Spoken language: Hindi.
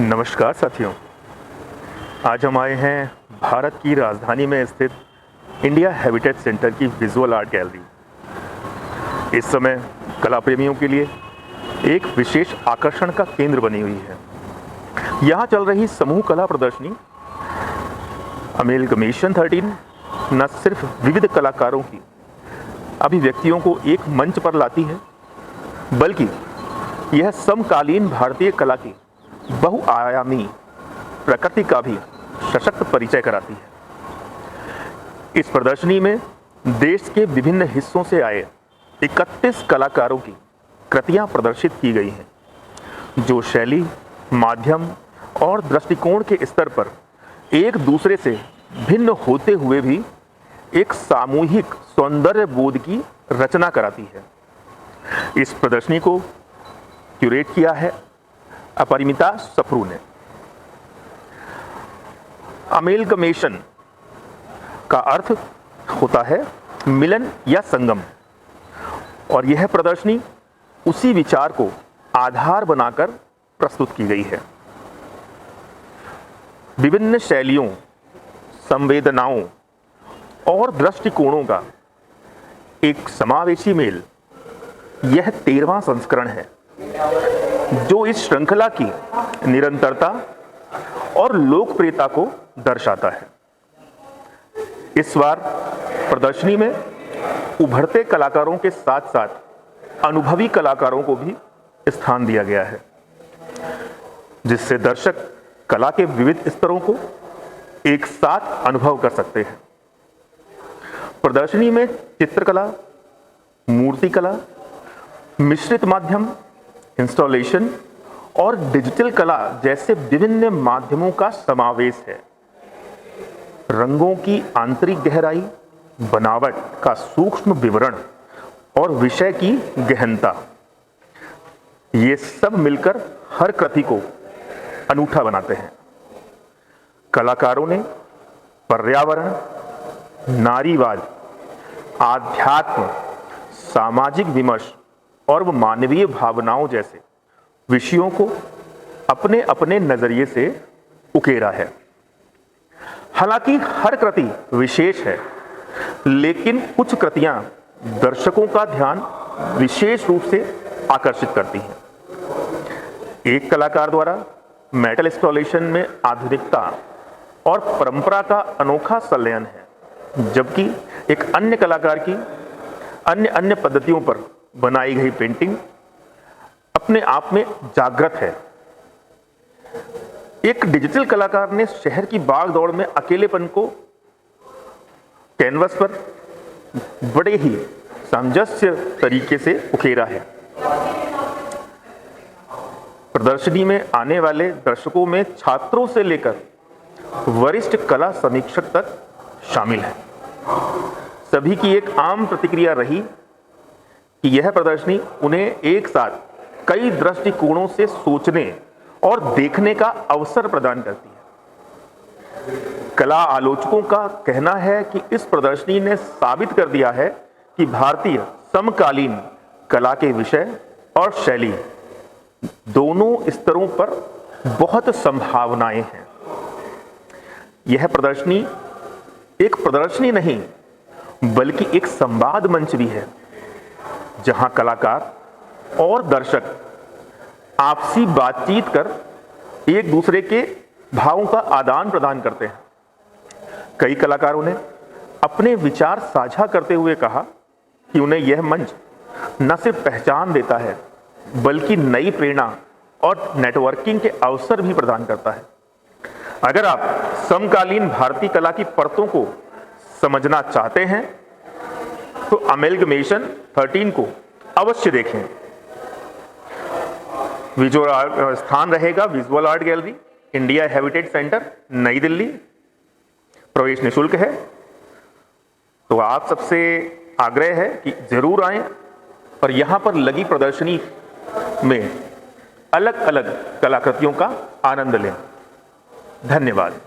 नमस्कार साथियों, आज हम आए हैं भारत की राजधानी में स्थित इंडिया हेरिटेज सेंटर की विजुअल आर्ट गैलरी। इस समय कला प्रेमियों के लिए एक विशेष आकर्षण का केंद्र बनी हुई है। यहाँ चल रही समूह कला प्रदर्शनी अमेलगमेशन 13 न सिर्फ विविध कलाकारों की अभिव्यक्तियों को एक मंच पर लाती है, बल्कि यह समकालीन भारतीय कला की बहुआयामी प्रकृति का भी सशक्त परिचय कराती है। इस प्रदर्शनी में देश के विभिन्न हिस्सों से आए 31 कलाकारों की कृतियां प्रदर्शित की गई हैं, जो शैली, माध्यम और दृष्टिकोण के स्तर पर एक दूसरे से भिन्न होते हुए भी एक सामूहिक सौंदर्य बोध की रचना कराती है। इस प्रदर्शनी को क्यूरेट किया है अपरिमिता सप्रू ने। अमेलगमेशन का अर्थ होता है मिलन या संगम, और यह प्रदर्शनी उसी विचार को आधार बनाकर प्रस्तुत की गई है। विभिन्न शैलियों, संवेदनाओं और दृष्टिकोणों का एक समावेशी मेल यह 13वां संस्करण है, जो इस श्रृंखला की निरंतरता और लोकप्रियता को दर्शाता है। इस बार प्रदर्शनी में उभरते कलाकारों के साथ साथ अनुभवी कलाकारों को भी स्थान दिया गया है, जिससे दर्शक कला के विविध स्तरों को एक साथ अनुभव कर सकते हैं। प्रदर्शनी में चित्रकला, मूर्तिकला, मिश्रित माध्यम, इंस्टॉलेशन और डिजिटल कला जैसे विभिन्न माध्यमों का समावेश है। रंगों की आंतरिक गहराई, बनावट का सूक्ष्म विवरण और विषय की गहनता, ये सब मिलकर हर कृति को अनूठा बनाते हैं। कलाकारों ने पर्यावरण, नारीवाद, आध्यात्म, सामाजिक विमर्श और मानवीय भावनाओं जैसे विषयों को अपने अपने नजरिए से उकेरा है। हालांकि हर कृति विशेष है, लेकिन कुछ कृतियां दर्शकों का ध्यान विशेष रूप से आकर्षित करती हैं। एक कलाकार द्वारा मेटल इंस्टॉलेशन में आधुनिकता और परंपरा का अनोखा संलयन है, जबकि एक अन्य कलाकार की अन्य पद्धतियों पर बनाई गई पेंटिंग अपने आप में जागृत है। एक डिजिटल कलाकार ने शहर की भागदौड़ में अकेलेपन को कैनवस पर बड़े ही सामंजस्य तरीके से उकेरा है। प्रदर्शनी में आने वाले दर्शकों में छात्रों से लेकर वरिष्ठ कला समीक्षक तक शामिल हैं। सभी की एक आम प्रतिक्रिया रही कि यह प्रदर्शनी उन्हें एक साथ कई दृष्टिकोणों से सोचने और देखने का अवसर प्रदान करती है। कला आलोचकों का कहना है कि इस प्रदर्शनी ने साबित कर दिया है कि भारतीय समकालीन कला के विषय और शैली दोनों स्तरों पर बहुत संभावनाएं हैं। यह प्रदर्शनी एक प्रदर्शनी नहीं, बल्कि एक संवाद मंच भी है, जहां कलाकार और दर्शक आपसी बातचीत कर एक दूसरे के भावों का आदान प्रदान करते हैं। कई कलाकारों ने अपने विचार साझा करते हुए कहा कि उन्हें यह मंच न सिर्फ पहचान देता है, बल्कि नई प्रेरणा और नेटवर्किंग के अवसर भी प्रदान करता है। अगर आप समकालीन भारतीय कला की परतों को समझना चाहते हैं, तो अमेलगमेशन 13 को अवश्य देखें। विजुअल स्थान रहेगा visual art gallery, India heritage centre, नई दिल्ली। प्रवेश निःशुल्क है, तो आप सबसे आग्रह है कि जरूर आएं और यहां पर लगी प्रदर्शनी में अलग अलग कलाकृतियों का आनंद लें। धन्यवाद।